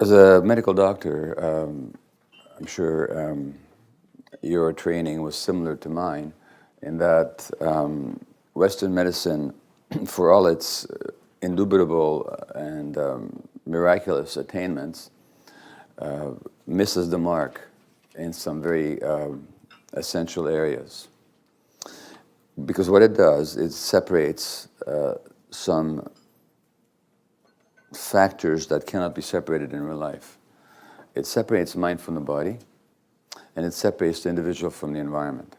As a medical doctor, I'm sure your training was similar to mine in that Western medicine, for all its indubitable and miraculous attainments, misses the mark in some very essential areas. Because what it does, it separates some factors that cannot be separated in real life. It separates mind from the body, and it separates the individual from the environment.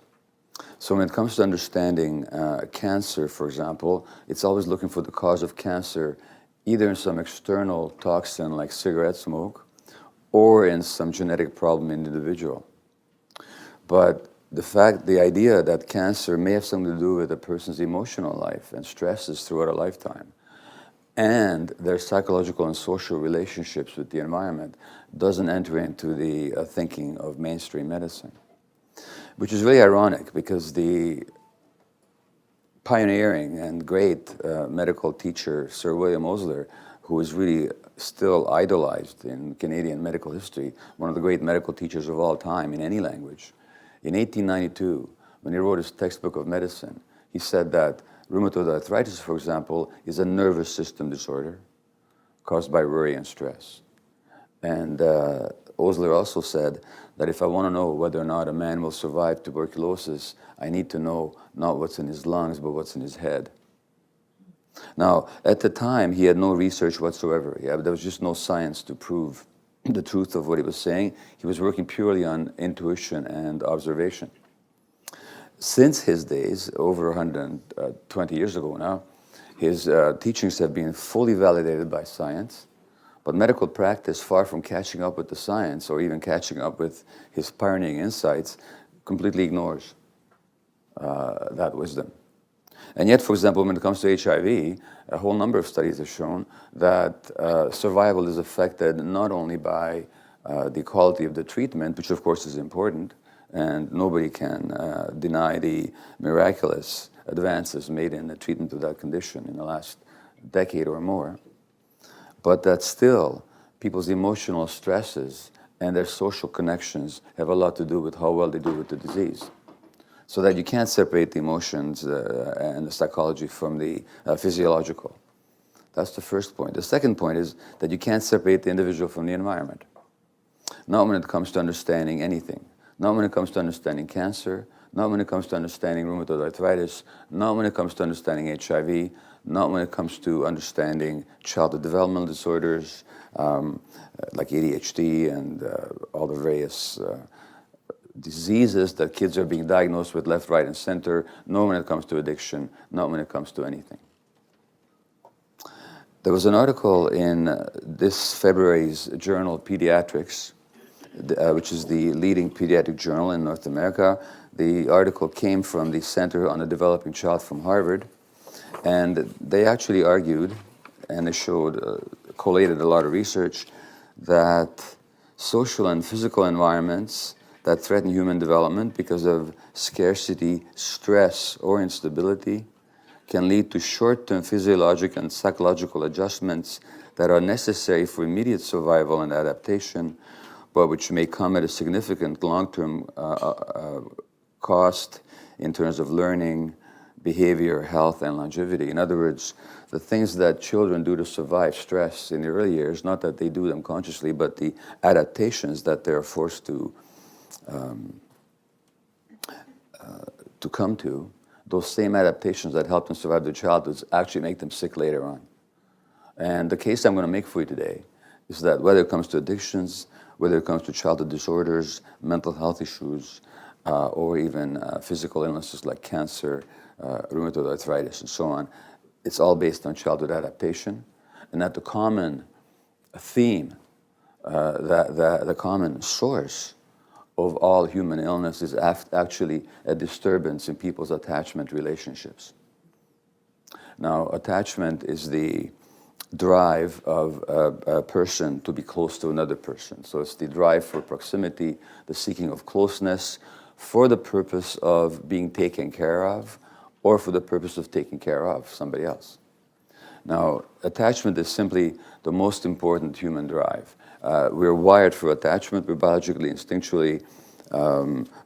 So when it comes to understanding cancer, for example, it's always looking for the cause of cancer either in some external toxin like cigarette smoke or in some genetic problem in the individual. But the idea that cancer may have something to do with a person's emotional life and stresses throughout a lifetime and their psychological and social relationships with the environment doesn't enter into the thinking of mainstream medicine. Which is really ironic because the pioneering and great medical teacher, Sir William Osler, who is really still idolized in Canadian medical history, one of the great medical teachers of all time in any language, in 1892, when he wrote his textbook of medicine, he said that rheumatoid arthritis, for example, is a nervous system disorder caused by worry and stress. And Osler also said that if I want to know whether or not a man will survive tuberculosis, I need to know not what's in his lungs, but what's in his head. Now, at the time, he had no research whatsoever. There was just no science to prove the truth of what he was saying. He was working purely on intuition and observation. Since his days, over 120 years ago now, his teachings have been fully validated by science, but medical practice, far from catching up with the science or even catching up with his pioneering insights, completely ignores that wisdom. And yet, for example, when it comes to HIV, a whole number of studies have shown that survival is affected not only by the quality of the treatment, which of course is important, and nobody can deny the miraculous advances made in the treatment of that condition in the last decade or more, but that still people's emotional stresses and their social connections have a lot to do with how well they do with the disease. So that you can't separate the emotions and the psychology from the physiological. That's the first point. The second point is that you can't separate the individual from the environment. Not when it comes to understanding anything. Not when it comes to understanding cancer, not when it comes to understanding rheumatoid arthritis, not when it comes to understanding HIV, not when it comes to understanding childhood developmental disorders like ADHD and all the various diseases that kids are being diagnosed with left, right, and center, not when it comes to addiction, not when it comes to anything. There was an article in this February's journal, Pediatrics, which is the leading pediatric journal in North America. The article came from the Center on the Developing Child from Harvard, and they actually argued, and they showed, collated a lot of research, that social and physical environments that threaten human development because of scarcity, stress, or instability can lead to short-term physiological and psychological adjustments that are necessary for immediate survival and adaptation, but which may come at a significant long-term cost in terms of learning, behavior, health, and longevity. In other words, the things that children do to survive stress in the early years, not that they do them consciously, but the adaptations that they're forced to come to, those same adaptations that help them survive their childhoods actually make them sick later on. And the case I'm going to make for you today is that whether it comes to addictions, whether it comes to childhood disorders, mental health issues, or even physical illnesses like cancer, rheumatoid arthritis, and so on, it's all based on childhood adaptation, and that the common theme, the common source of all human illness is actually a disturbance in people's attachment relationships. Now, attachment is the drive of a person to be close to another person. So it's the drive for proximity, the seeking of closeness for the purpose of being taken care of or for the purpose of taking care of somebody else. Now, attachment is simply the most important human drive. We're wired for attachment. We're biologically, instinctually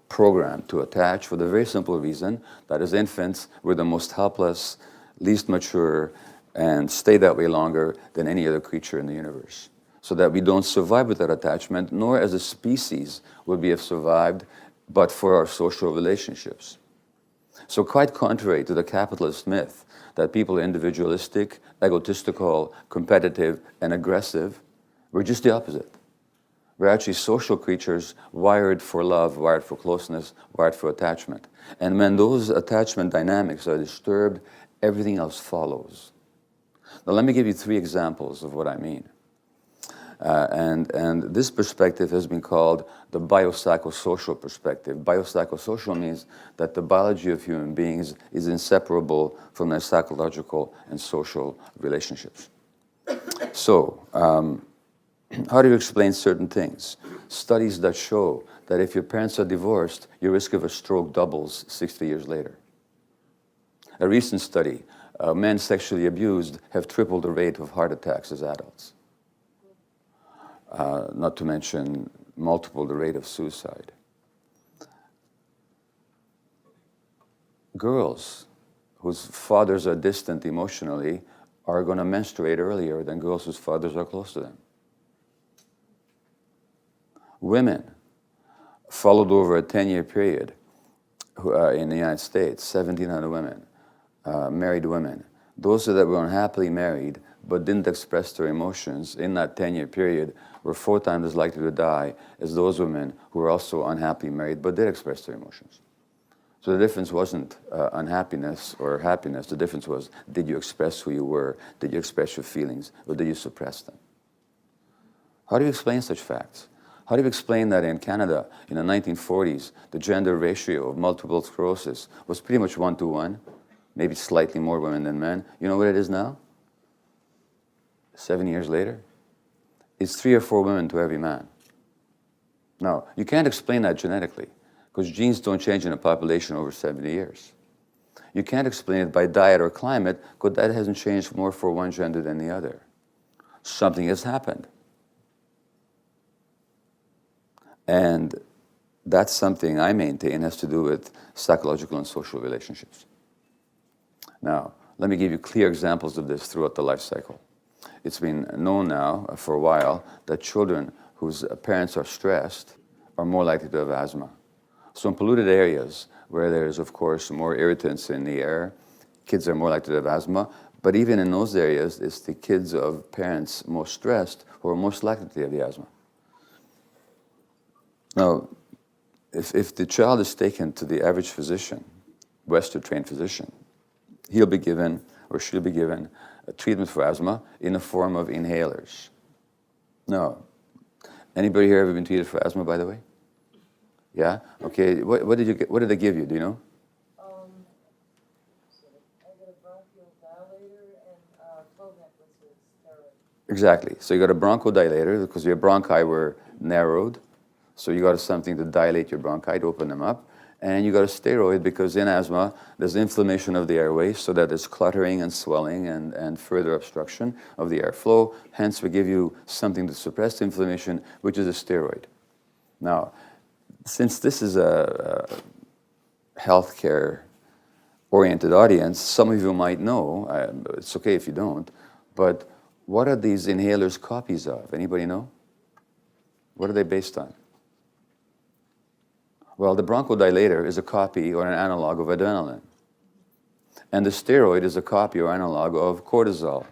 programmed to attach for the very simple reason that as infants, we're the most helpless, least mature, and stay that way longer than any other creature in the universe. So that we don't survive without attachment, nor as a species would we have survived but for our social relationships. So quite contrary to the capitalist myth that people are individualistic, egotistical, competitive, and aggressive, we're just the opposite. We're actually social creatures wired for love, wired for closeness, wired for attachment. And when those attachment dynamics are disturbed, everything else follows. Now let me give you 3 examples of what I mean. And this perspective has been called the biopsychosocial perspective. Biopsychosocial means that the biology of human beings is inseparable from their psychological and social relationships. So, how do you explain certain things? Studies that show that if your parents are divorced, your risk of a stroke doubles 60 years later. A recent study, men sexually abused have tripled the rate of heart attacks as adults. Not to mention multiple the rate of suicide. Girls whose fathers are distant emotionally are going to menstruate earlier than girls whose fathers are close to them. Women followed over a 10-year period in the United States, 1,700 women, married women. Those that were unhappily married but didn't express their emotions in that 10-year period were 4 times as likely to die as those women who were also unhappily married but did express their emotions. So the difference wasn't unhappiness or happiness. The difference was, did you express who you were? Did you express your feelings? Or did you suppress them? How do you explain such facts? How do you explain that in Canada, in the 1940s, the gender ratio of multiple sclerosis was pretty much 1-to-1, maybe slightly more women than men? You know what it is now? 7 years later? It's 3 or 4 women to every man. Now, you can't explain that genetically, because genes don't change in a population over 70 years. You can't explain it by diet or climate, because that hasn't changed more for one gender than the other. Something has happened. And that's something I maintain has to do with psychological and social relationships. Now, let me give you clear examples of this throughout the life cycle. It's been known now for a while that children whose parents are stressed are more likely to have asthma. So in polluted areas where there's, of course, more irritants in the air, kids are more likely to have asthma. But even in those areas, it's the kids of parents most stressed who are most likely to have the asthma. Now, if the child is taken to the average physician, Western-trained physician, he'll be given or she'll be given a treatment for asthma in the form of inhalers. No. Anybody here ever been treated for asthma, by the way? Yeah? Okay. What did you get? What did they give you? Do you know? I got a bronchial dilator and toe necklace with steroids. Exactly. So you got a bronchodilator because your bronchi were narrowed. So you got something to dilate your bronchi, to open them up. And you got a steroid because in asthma, there's inflammation of the airways so that there's cluttering and swelling and further obstruction of the airflow. Hence, we give you something to suppress the inflammation, which is a steroid. Now, since this is a healthcare-oriented audience, some of you might know, it's okay if you don't, but what are these inhalers copies of? Anybody know? What are they based on? Well, the bronchodilator is a copy or an analog of adrenaline. And the steroid is a copy or analog of cortisol.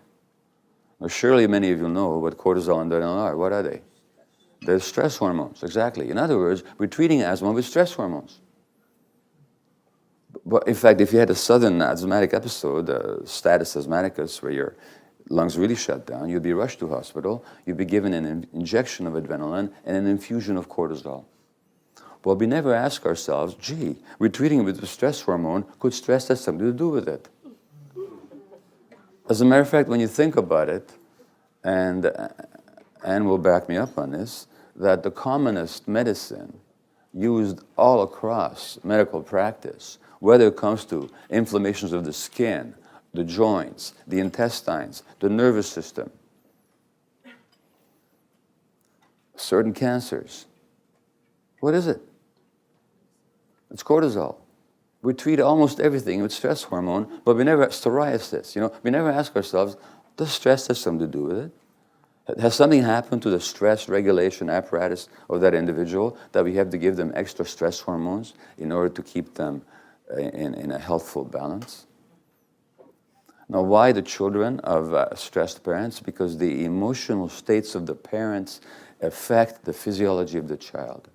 Now, surely many of you know what cortisol and adrenaline are. What are they? They're stress hormones, exactly. In other words, we're treating asthma with stress hormones. But in fact, if you had a sudden asthmatic episode, status asthmaticus, where your lungs really shut down, you'd be rushed to hospital, you'd be given an injection of adrenaline and an infusion of cortisol. Well, we never ask ourselves, gee, we're treating it with a stress hormone, could stress have something to do with it? As a matter of fact, when you think about it, and will back me up on this, that the commonest medicine used all across medical practice, whether it comes to inflammations of the skin, the joints, the intestines, the nervous system, certain cancers. What is it? It's cortisol. We treat almost everything with stress hormone, but we never, psoriasis, we never ask ourselves, does stress have something to do with it? Has something happened to the stress regulation apparatus of that individual that we have to give them extra stress hormones in order to keep them in a healthful balance? Now, why the children of stressed parents? Because the emotional states of the parents affect the physiology of the child.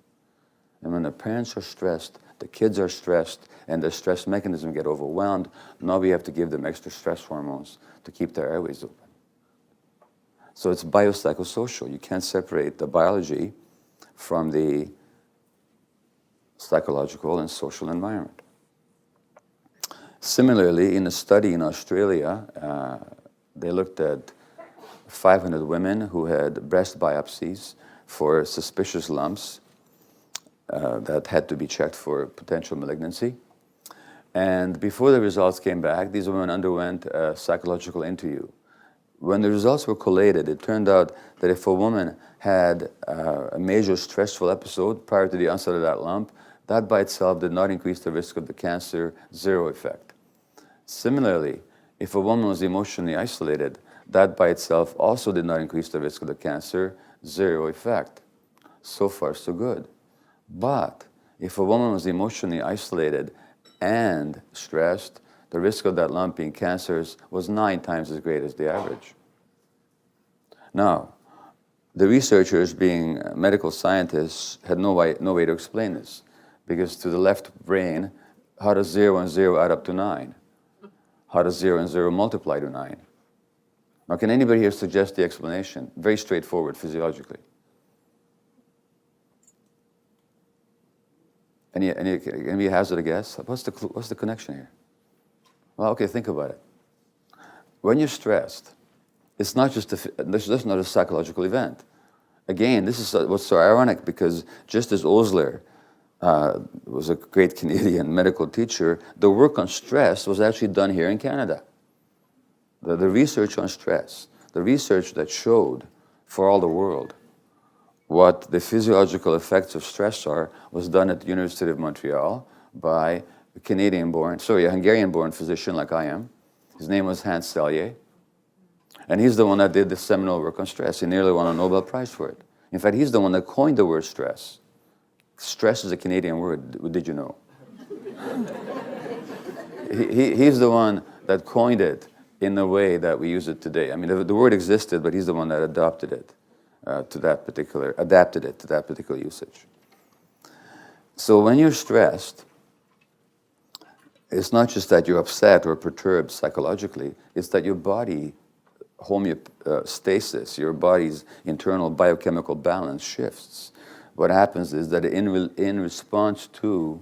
And when the parents are stressed, the kids are stressed, and the stress mechanism get overwhelmed, now we have to give them extra stress hormones to keep their airways open. So it's biopsychosocial. You can't separate the biology from the psychological and social environment. Similarly, in a study in Australia, they looked at 500 women who had breast biopsies for suspicious lumps that had to be checked for potential malignancy. And before the results came back, these women underwent a psychological interview. When the results were collated, it turned out that if a woman had a major stressful episode prior to the onset of that lump, that by itself did not increase the risk of the cancer, zero effect. Similarly, if a woman was emotionally isolated, that by itself also did not increase the risk of the cancer, zero effect. So far, so good. But if a woman was emotionally isolated and stressed, the risk of that lump being cancerous was 9 times as great as the average. Now, the researchers, being medical scientists, had no way to explain this, because to the left brain, how does 0 and 0 add up to 9? How does 0 and 0 multiply to 9? Now, can anybody here suggest the explanation? Very straightforward physiologically. Any hazard a guess? What's the connection here? Well, okay, think about it. When you're stressed, it's not just this is not a psychological event. Again, this is what's so ironic, because just as Osler was a great Canadian medical teacher, the work on stress was actually done here in Canada. The research on stress, the research that showed for all the world what the physiological effects of stress are, was done at the University of Montreal by a Hungarian-born physician like I am. His name was Hans Selye. And he's the one that did the seminal work on stress. He nearly won a Nobel Prize for it. In fact, he's the one that coined the word stress. Stress is a Canadian word, did you know? He's the one that coined it in the way that we use it today. I mean, the word existed, but he's the one that adapted it to that particular usage. So when you're stressed, it's not just that you're upset or perturbed psychologically, it's that your body homeostasis, your body's internal biochemical balance shifts. What happens is that in response to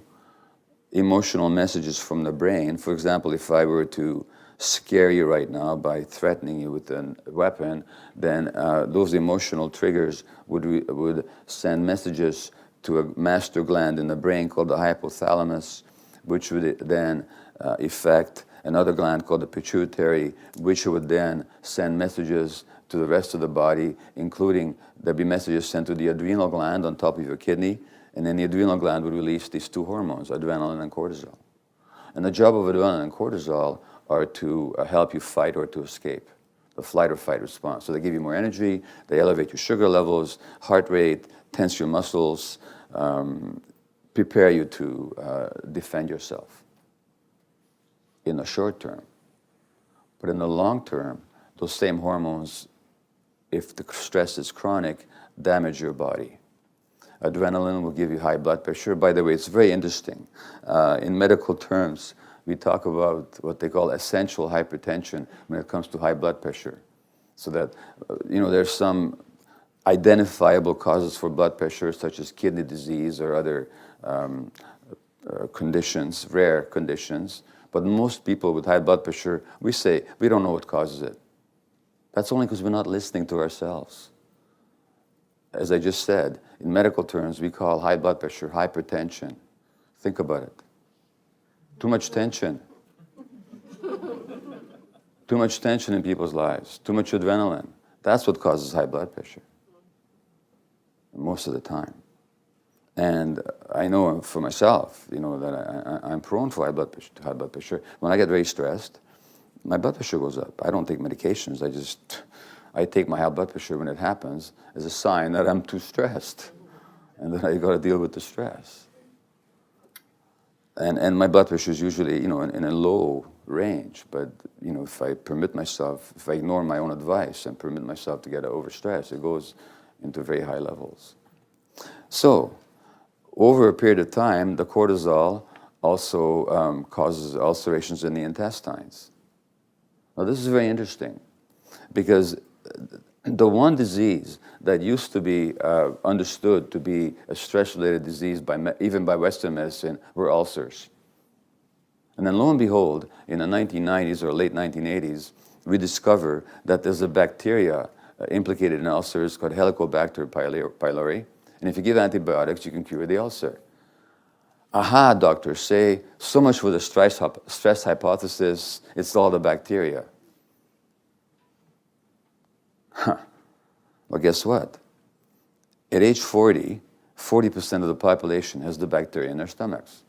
emotional messages from the brain, for example, if I were to scare you right now by threatening you with a weapon, then those emotional triggers would send messages to a master gland in the brain called the hypothalamus, which would then affect another gland called the pituitary, which would then send messages to the rest of the body, including there'd be messages sent to the adrenal gland on top of your kidney, and then the adrenal gland would release these 2 hormones, adrenaline and cortisol. And the job of adrenaline and cortisol are to help you fight or to escape, the flight or fight response. So they give you more energy, they elevate your sugar levels, heart rate, tense your muscles, prepare you to defend yourself in the short term. But in the long term, those same hormones, if the stress is chronic, damage your body. Adrenaline will give you high blood pressure. By the way, it's very interesting. In medical terms, we talk about what they call essential hypertension when it comes to high blood pressure. So that, there's some identifiable causes for blood pressure, such as kidney disease or other conditions, rare conditions. But most people with high blood pressure, we say, we don't know what causes it. That's only because we're not listening to ourselves. As I just said, in medical terms, we call high blood pressure hypertension. Think about it. Too much tension. Too much tension in people's lives. Too much adrenaline. That's what causes high blood pressure. Most of the time. And I know for myself, that I'm prone for high blood pressure. When I get very stressed, my blood pressure goes up. I don't take medications. I take my high blood pressure when it happens as a sign that I'm too stressed and that I got to deal with the stress. And my blood pressure is usually, in a low range. But, if I ignore my own advice and permit myself to get overstressed, it goes into very high levels. So, over a period of time, the cortisol also causes ulcerations in the intestines. Now, this is very interesting because the one disease that used to be understood to be a stress-related disease even by Western medicine were ulcers. And then lo and behold, in the 1990s or late 1980s, we discover that there's a bacteria implicated in ulcers called Helicobacter pylori. And if you give antibiotics, you can cure the ulcer. Aha, doctors say, so much for the stress hypothesis, it's all the bacteria. Huh. Well, guess what? At age 40, 40% of the population has the bacteria in their stomachs.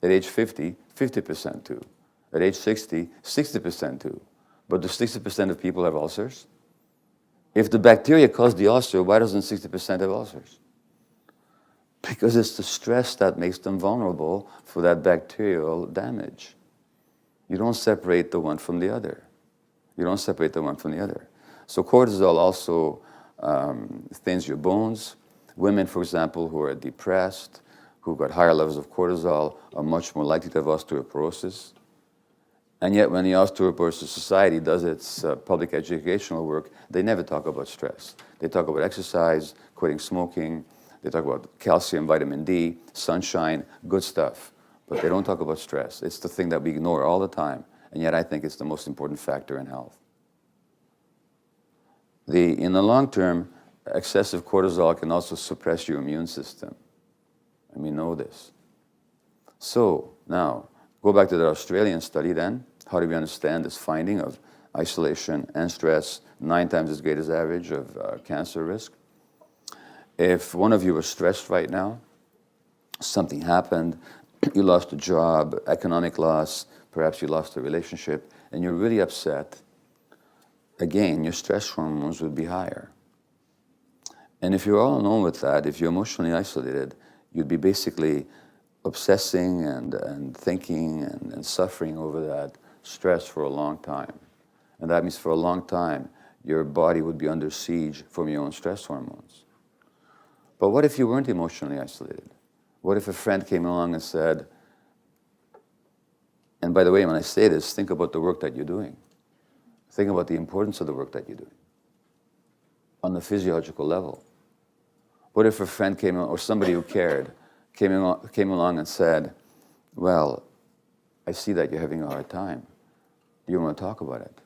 At age 50, 50% too. At age 60, 60% too. But do 60% of people have ulcers? If the bacteria cause the ulcer, why doesn't 60% have ulcers? Because it's the stress that makes them vulnerable for that bacterial damage. You don't separate the one from the other. You don't separate the one from the other. So cortisol also thins your bones. Women, for example, who are depressed, who've got higher levels of cortisol, are much more likely to have osteoporosis. And yet when the Osteoporosis Society does its public educational work, they never talk about stress. They talk about exercise, quitting smoking, they talk about calcium, vitamin D, sunshine, good stuff. But they don't talk about stress. It's the thing that we ignore all the time. And yet I think it's the most important factor in health. In the long term, excessive cortisol can also suppress your immune system. And we know this. So now, go back to the Australian study then. How do we understand this finding of isolation and stress 9 times as great as average of cancer risk? If one of you was stressed right now, something happened, you lost a job, economic loss, perhaps you lost a relationship, and you're really upset, again, your stress hormones would be higher. And if you're all alone with that, if you're emotionally isolated, you'd be basically obsessing and thinking and suffering over that stress for a long time. And that means for a long time, your body would be under siege from your own stress hormones. But what if you weren't emotionally isolated? What if a friend came along and said, and by the way, when I say this, think about the work that you're doing. Think about the importance of the work that you're doing on the physiological level. What if a friend came along, or somebody who cared, came along and said, well, I see that you're having a hard time. Do you want to talk about it?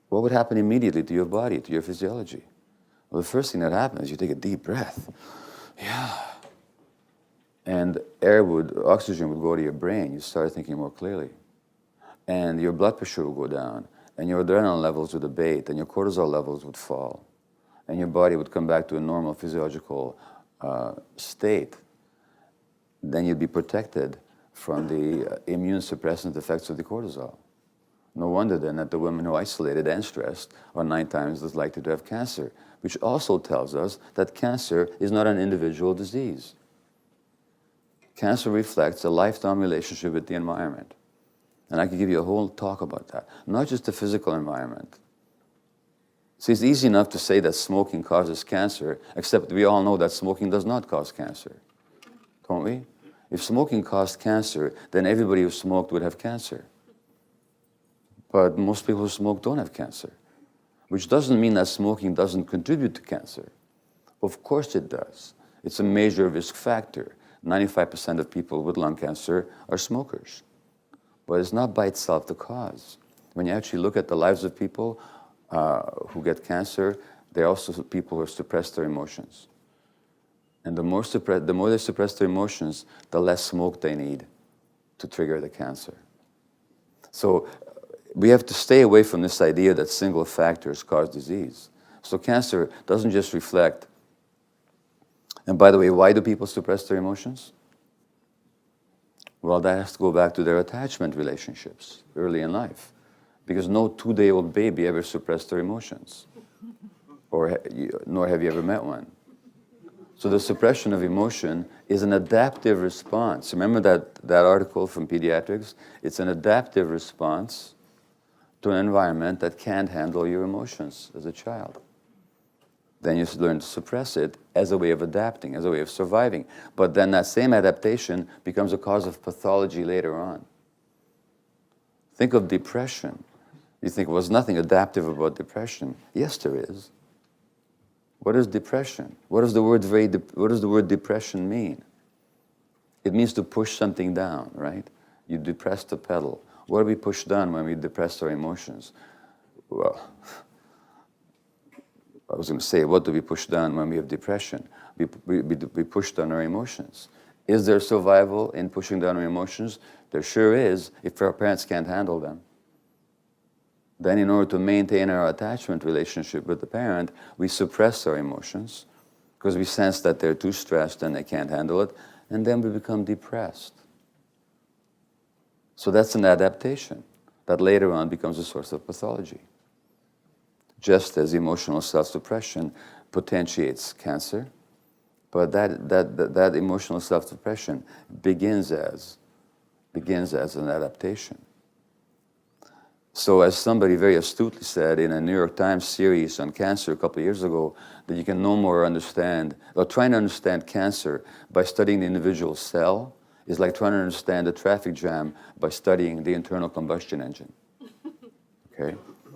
What would happen immediately to your body, to your physiology? Well, the first thing that happens is you take a deep breath. Yeah. And oxygen would go to your brain. You start thinking more clearly. And your blood pressure will go down. And your adrenaline levels would abate. And your cortisol levels would fall. And your body would come back to a normal physiological state. Then you'd be protected from the immune suppressant effects of the cortisol. No wonder then that the women who are isolated and stressed are 9 times as likely to have cancer, which also tells us that cancer is not an individual disease. Cancer reflects a lifetime relationship with the environment. And I could give you a whole talk about that. Not just the physical environment. See, it's easy enough to say that smoking causes cancer, except we all know that smoking does not cause cancer. Don't we? If smoking caused cancer, then everybody who smoked would have cancer. But most people who smoke don't have cancer, which doesn't mean that smoking doesn't contribute to cancer. Of course it does. It's a major risk factor. 95% of people with lung cancer are smokers. But it's not by itself the cause. When you actually look at the lives of people, who get cancer, they're also people who suppress their emotions. And the more they suppress their emotions, the less smoke they need to trigger the cancer. So we have to stay away from this idea that single factors cause disease. So cancer doesn't just reflect, and by the way, why do people suppress their emotions? Well, that has to go back to their attachment relationships early in life. Because no 2-day-old baby ever suppressed their emotions, nor have you ever met one. So the suppression of emotion is an adaptive response. Remember that article from Pediatrics? It's an adaptive response to an environment that can't handle your emotions as a child. Then you learn to suppress it as a way of adapting, as a way of surviving. But then that same adaptation becomes a cause of pathology later on. Think of depression. You think, well, there's nothing adaptive about depression. Yes, there is. What is depression? What does the word depression mean? It means to push something down, right? You depress the pedal. What do we push down when we depress our emotions? Well, I was going to say, what do we push down when we have depression? We push down our emotions. Is there survival in pushing down our emotions? There sure is, if our parents can't handle them. Then in order to maintain our attachment relationship with the parent, we suppress our emotions because we sense that they're too stressed and they can't handle it, and then we become depressed. So that's an adaptation that later on becomes a source of pathology. Just as emotional self-suppression potentiates cancer, but that emotional self-suppression begins as an adaptation. So as somebody very astutely said in a New York Times series on cancer a couple of years ago, that you can no more understand, or trying to understand cancer by studying the individual cell is like trying to understand a traffic jam by studying the internal combustion engine. Okay?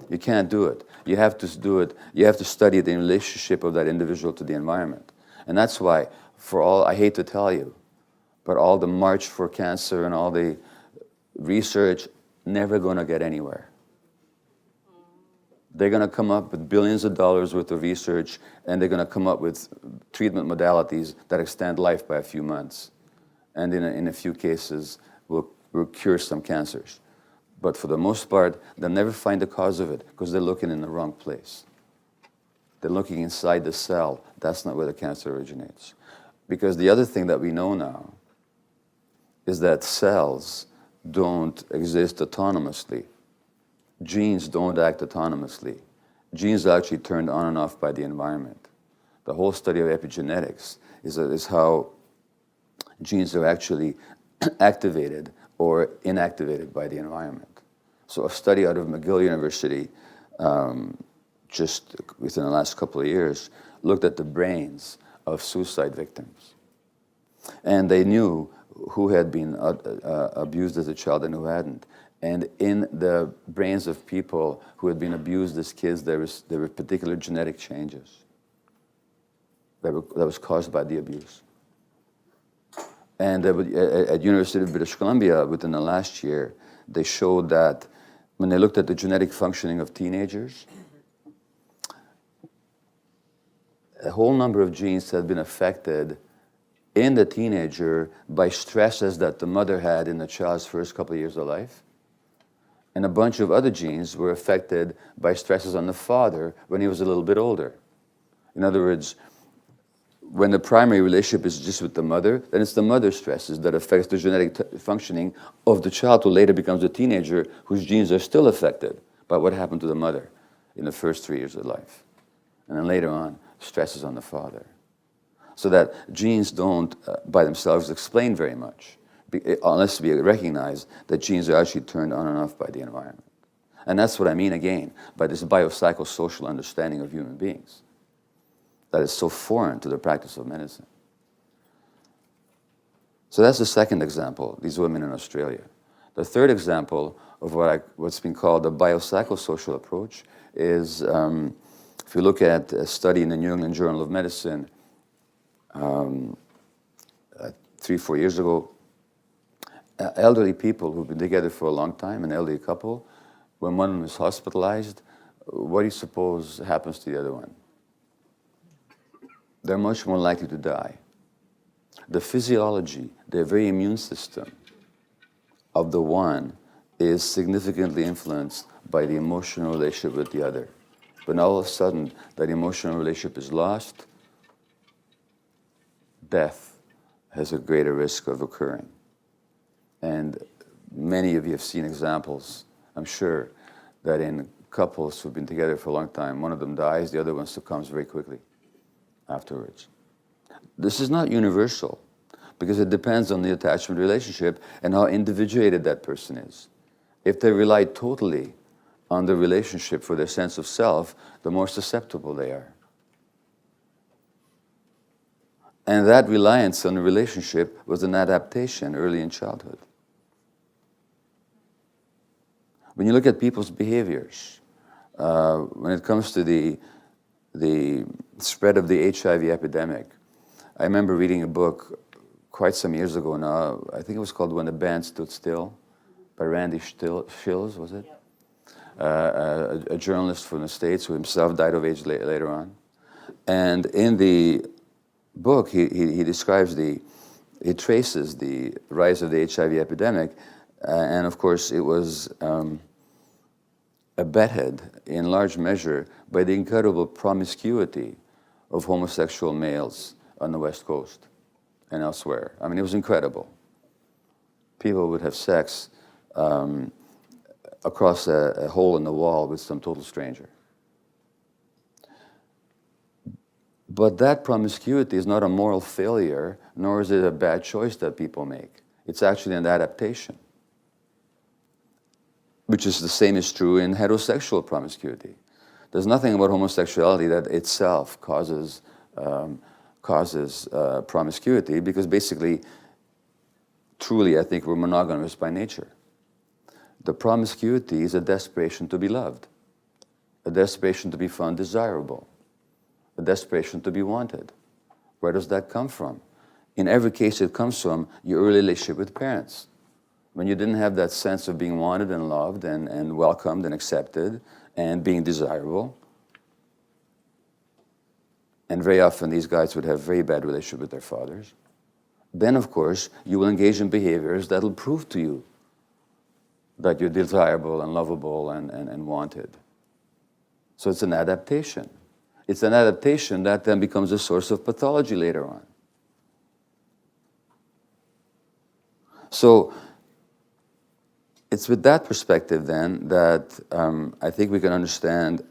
You can't do it. You have to do it. You have to study the relationship of that individual to the environment. And that's why, for all, I hate to tell you, but all the march for cancer and all the research, never going to get anywhere. They're going to come up with billions of dollars worth of research, and they're going to come up with treatment modalities that extend life by a few months. And in a few cases, will cure some cancers. But for the most part, they'll never find the cause of it because they're looking in the wrong place. They're looking inside the cell. That's not where the cancer originates. Because the other thing that we know now is that cells don't exist autonomously. Genes don't act autonomously. Genes are actually turned on and off by the environment. The whole study of epigenetics is how genes are actually activated or inactivated by the environment. So a study out of McGill University, just within the last couple of years, looked at the brains of suicide victims. And they knew who had been abused as a child and who hadn't. And in the brains of people who had been abused as kids, there were particular genetic changes that was caused by the abuse. And at University of British Columbia, within the last year, they showed that when they looked at the genetic functioning of teenagers, a whole number of genes had been affected in the teenager by stresses that the mother had in the child's first couple of years of life. And a bunch of other genes were affected by stresses on the father when he was a little bit older. In other words, when the primary relationship is just with the mother, then it's the mother's stresses that affects the genetic functioning of the child who later becomes a teenager whose genes are still affected by what happened to the mother in the first 3 years of life. And then later on, stresses on the father. So that genes don't, by themselves, explain very much, unless we recognize that genes are actually turned on and off by the environment. And that's what I mean, again, by this biopsychosocial understanding of human beings that is so foreign to the practice of medicine. So that's the second example, these women in Australia. The third example of what's been called the biopsychosocial approach is, if you look at a study in the New England Journal of Medicine 3-4 years ago, elderly people who've been together for a long time, an elderly couple, when one was hospitalized, what do you suppose happens to the other one? They're much more likely to die. The physiology, the very immune system of the one is significantly influenced by the emotional relationship with the other. When all of a sudden that emotional relationship is lost, death has a greater risk of occurring. And many of you have seen examples, I'm sure, that in couples who've been together for a long time, one of them dies, the other one succumbs very quickly afterwards. This is not universal, because it depends on the attachment relationship and how individuated that person is. If they rely totally on the relationship for their sense of self, the more susceptible they are. And that reliance on the relationship was an adaptation early in childhood. When you look at people's behaviors, when it comes to the spread of the HIV epidemic, I remember reading a book quite some years ago now. I think it was called When the Band Stood Still, by Randy Shills, was it? Yep. A journalist from the States who himself died of AIDS later on. And in the book, he describes he traces the rise of the HIV epidemic, and of course it was abetted in large measure by the incredible promiscuity of homosexual males on the West Coast and elsewhere. I mean, it was incredible. People would have sex across a hole in the wall with some total stranger. But that promiscuity is not a moral failure, nor is it a bad choice that people make. It's actually an adaptation, which is the same is true in heterosexual promiscuity. There's nothing about homosexuality that itself causes promiscuity, because basically, truly, I think we're monogamous by nature. The promiscuity is a desperation to be loved, a desperation to be found desirable, a desperation to be wanted. Where does that come from? In every case, it comes from your early relationship with parents. When you didn't have that sense of being wanted and loved and welcomed and accepted and being desirable. And very often these guys would have very bad relationship with their fathers. Then, of course, you will engage in behaviors that will prove to you that you're desirable and lovable and wanted. So it's an adaptation. It's an adaptation that then becomes a source of pathology later on. So it's with that perspective then that I think we can understand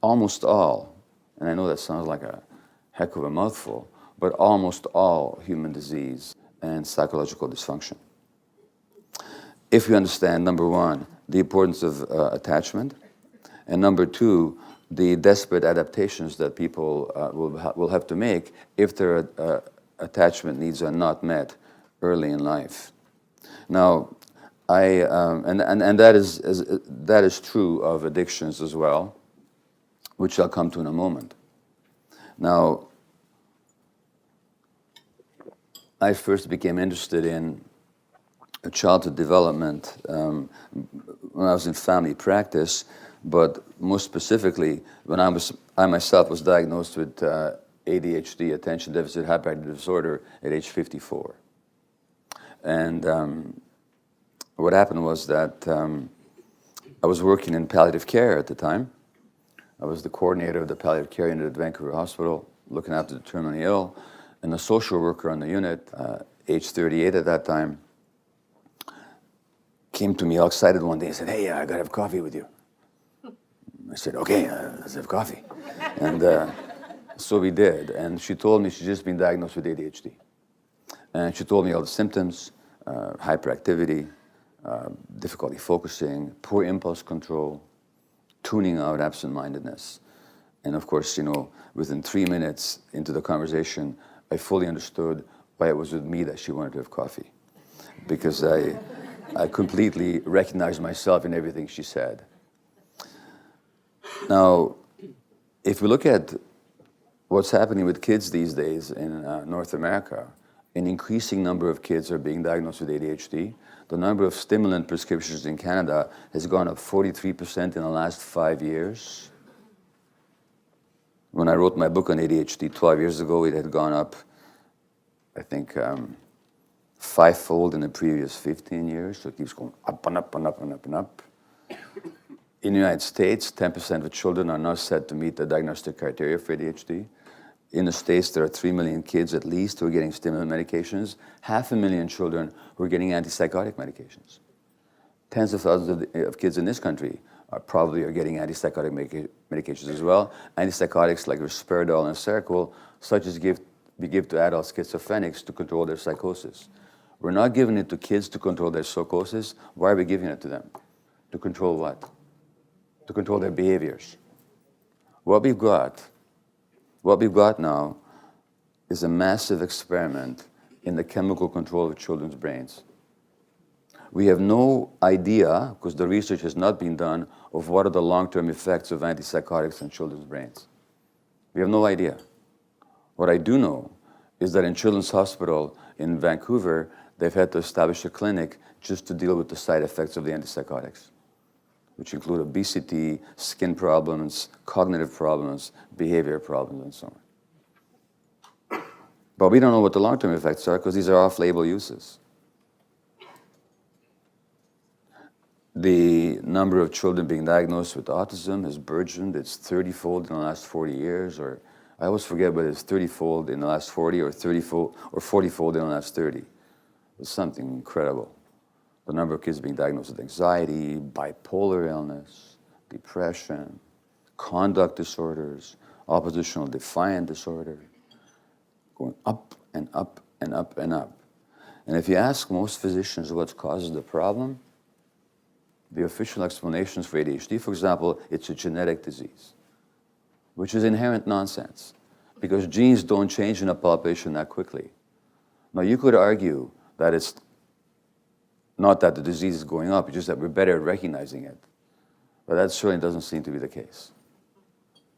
almost all, and I know that sounds like a heck of a mouthful, but almost all human disease and psychological dysfunction. If we understand, number one, the importance of attachment, and number two, the desperate adaptations that people will have to make if their attachment needs are not met early in life. Now, and that is true of addictions as well, which I'll come to in a moment. Now, I first became interested in childhood development when I was in family practice, but most specifically when I myself was diagnosed with ADHD, attention deficit hyperactivity disorder, at age 54. And what happened was that I was working in palliative care at the time. I was the coordinator of the palliative care unit at Vancouver Hospital, looking after the terminally ill, and a social worker on the unit, age 38 at that time, came to me all excited one day and said, "Hey, I gotta have coffee with you." I said, "Okay, let's have coffee." And so we did. And she told me she'd just been diagnosed with ADHD. And she told me all the symptoms, hyperactivity, difficulty focusing, poor impulse control, tuning out, absent-mindedness. And of course, within 3 minutes into the conversation, I fully understood why it was with me that she wanted to have coffee. Because I completely recognized myself in everything she said. Now, if we look at what's happening with kids these days in North America, an increasing number of kids are being diagnosed with ADHD. The number of stimulant prescriptions in Canada has gone up 43% in the last 5 years. When I wrote my book on ADHD 12 years ago, it had gone up, I think, fivefold in the previous 15 years. So it keeps going up and up and up and up and up. In the United States, 10% of children are not said to meet the diagnostic criteria for ADHD. In the States, there are 3 million kids at least who are getting stimulant medications, 500,000 children who are getting antipsychotic medications. Tens of thousands of kids in this country probably are getting antipsychotic medications as well. Antipsychotics like risperidol and Seroquel, such as we give to adult schizophrenics to control their psychosis. We're not giving it to kids to control their psychosis. Why are we giving it to them? To control what? To control their behaviors. What we've got now is a massive experiment in the chemical control of children's brains. We have no idea, because the research has not been done, of what are the long-term effects of antipsychotics on children's brains. We have no idea. What I do know is that in Children's Hospital in Vancouver, they've had to establish a clinic just to deal with the side effects of the antipsychotics, which include obesity, skin problems, cognitive problems, behavior problems, and so on. But we don't know what the long-term effects are because these are off-label uses. The number of children being diagnosed with autism has burgeoned. It's 30-fold in the last 40 years, or I always forget whether it's 30-fold in the last 40 or 30-fold or 40-fold in the last 30. It's something incredible. The number of kids being diagnosed with anxiety, bipolar illness, depression, conduct disorders, oppositional defiant disorder, going up and up and up and up. And if you ask most physicians what causes the problem, the official explanations for ADHD, for example, it's a genetic disease, which is inherent nonsense, because genes don't change in a population that quickly. Now, you could argue that it's not that the disease is going up, it's just that we're better at recognizing it. But that certainly doesn't seem to be the case.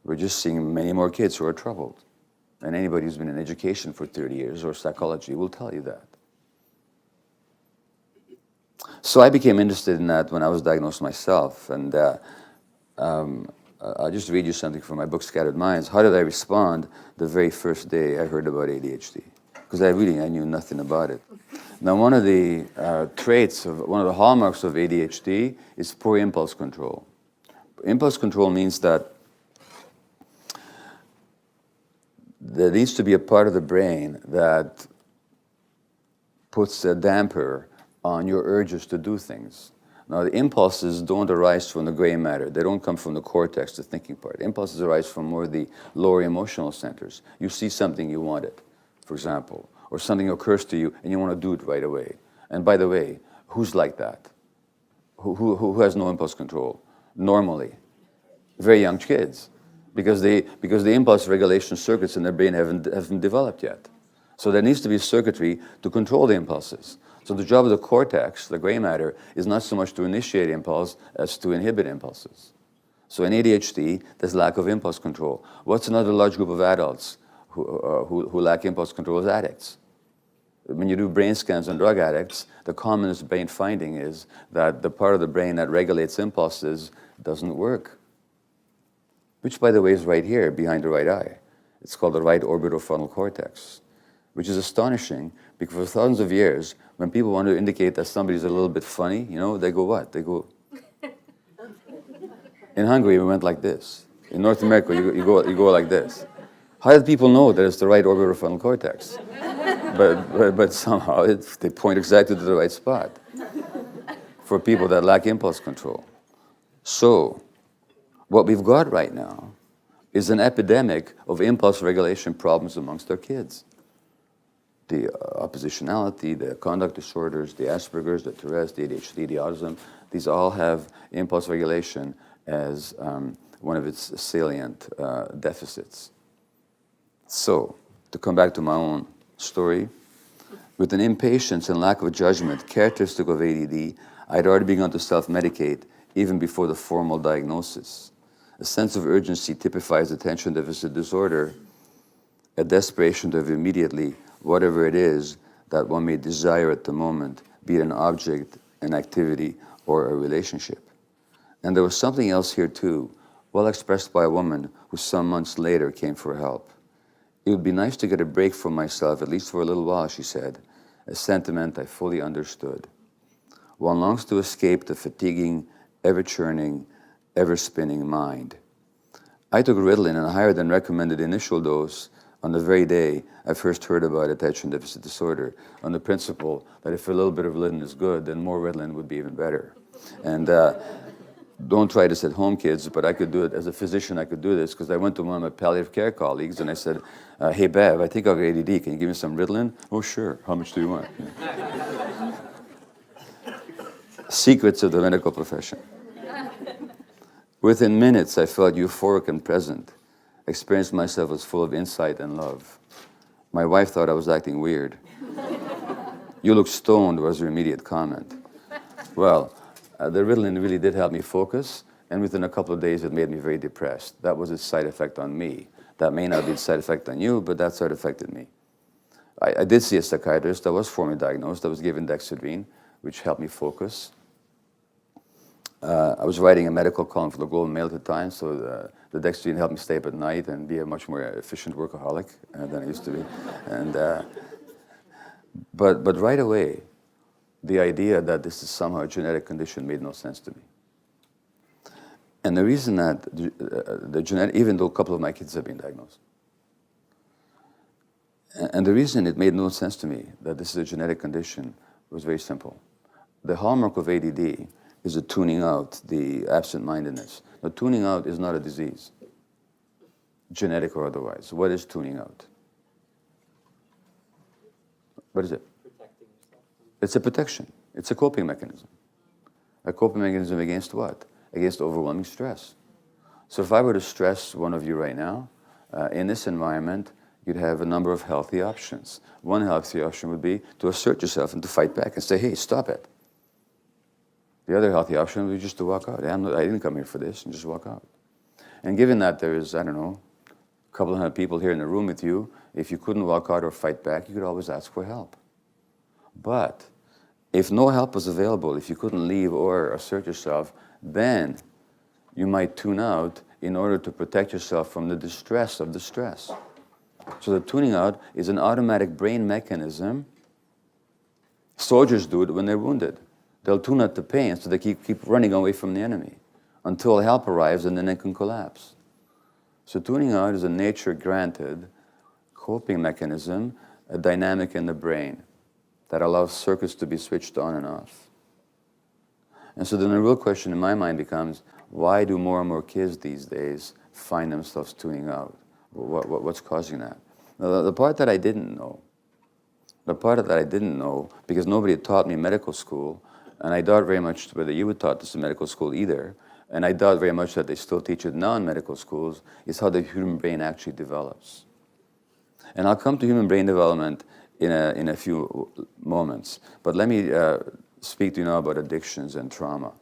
We're just seeing many more kids who are troubled. And anybody who's been in education for 30 years or psychology will tell you that. So I became interested in that when I was diagnosed myself. And I'll just read you something from my book, Scattered Minds. How did I respond the very first day I heard about ADHD? Because I knew nothing about it. Now, one of the one of the hallmarks of ADHD is poor impulse control. Impulse control means that there needs to be a part of the brain that puts a damper on your urges to do things. Now, the impulses don't arise from the gray matter. They don't come from the cortex, the thinking part. Impulses arise from more the lower emotional centers. You see something, you want it, for example, or something occurs to you and you want to do it right away. And by the way, who's like that? Who has no impulse control? Normally, very young kids, because the impulse regulation circuits in their brain haven't developed yet. So there needs to be circuitry to control the impulses. So the job of the cortex, the gray matter, is not so much to initiate impulse as to inhibit impulses. So in ADHD, there's lack of impulse control. What's another large group of adults who lack impulse control? Is addicts. When you do brain scans on drug addicts, the commonest brain finding is that the part of the brain that regulates impulses doesn't work, which, by the way, is right here behind the right eye. It's called the right orbitofrontal cortex, which is astonishing because for thousands of years, when people want to indicate that somebody's a little bit funny, they go what? They go... In Hungary, we went like this. In North America, you go like this. How did people know that it's the right orbitofrontal cortex? But somehow they point exactly to the right spot for people that lack impulse control. So what we've got right now is an epidemic of impulse regulation problems amongst our kids. The oppositionality, the conduct disorders, the Asperger's, the Tourette's, the ADHD, the autism, these all have impulse regulation as one of its salient deficits. So, to come back to my own story, with an impatience and lack of judgment characteristic of ADD, I'd already begun to self-medicate even before the formal diagnosis. A sense of urgency typifies attention deficit disorder, a desperation to have immediately whatever it is that one may desire at the moment, be it an object, an activity, or a relationship. And there was something else here too, well expressed by a woman who some months later came for help. It would be nice to get a break from myself, at least for a little while, she said, a sentiment I fully understood. One longs to escape the fatiguing, ever-churning, ever-spinning mind. I took Ritalin and a higher than recommended initial dose on the very day I first heard about attention deficit disorder, on the principle that if a little bit of Ritalin is good, then more Ritalin would be even better. And don't try this at home, kids, but I could do it as a physician. I could do this because I went to one of my palliative care colleagues and I said, "Hey, Bev, I think I'll get ADD. Can you give me some Ritalin?" "Oh, sure. How much do you want?" Yeah. Secrets of the medical profession. Within minutes, I felt euphoric and present, experienced myself as full of insight and love. My wife thought I was acting weird. "You look stoned," was her immediate comment. Well, the Ritalin really did help me focus, and within a couple of days, it made me very depressed. That was its side effect on me. That may not be its side effect on you, but that side affected me. I did see a psychiatrist. I was formally diagnosed. I was given Dexedrine, which helped me focus. I was writing a medical column for the Globe and Mail at the time, so the Dexedrine helped me stay up at night and be a much more efficient workaholic than I used to be. And but right away, the idea that this is somehow a genetic condition made no sense to me. And the reason that the genetic, even though a couple of my kids have been diagnosed, and the reason it made no sense to me that this is a genetic condition was very simple. The hallmark of ADD is the tuning out, the absent-mindedness. Now, tuning out is not a disease, genetic or otherwise. What is tuning out? What is it? Protecting yourself. It's a protection. It's a coping mechanism. A coping mechanism against what? Against overwhelming stress. So if I were to stress one of you right now, in this environment, you'd have a number of healthy options. One healthy option would be to assert yourself and to fight back and say, "Hey, stop it." The other healthy option would be just to walk out. I didn't come here for this, and just walk out. And given that there is, I don't know, a couple of hundred people here in the room with you, if you couldn't walk out or fight back, you could always ask for help. But if no help was available, if you couldn't leave or assert yourself, then you might tune out in order to protect yourself from the distress of the stress. So the tuning out is an automatic brain mechanism. Soldiers do it when they're wounded. They'll tune out the pain, so they keep running away from the enemy until help arrives and then they can collapse. So tuning out is a nature-granted coping mechanism, a dynamic in the brain that allows circuits to be switched on and off. And so then the real question in my mind becomes, why do more and more kids these days find themselves tuning out? What's causing that? Now, the part that I didn't know, because nobody had taught me in medical school, and I doubt very much whether you were taught this in medical school either, and I doubt very much that they still teach it now in medical schools, is how the human brain actually develops. And I'll come to human brain development in a few moments, but let me speak to you now about addictions and trauma.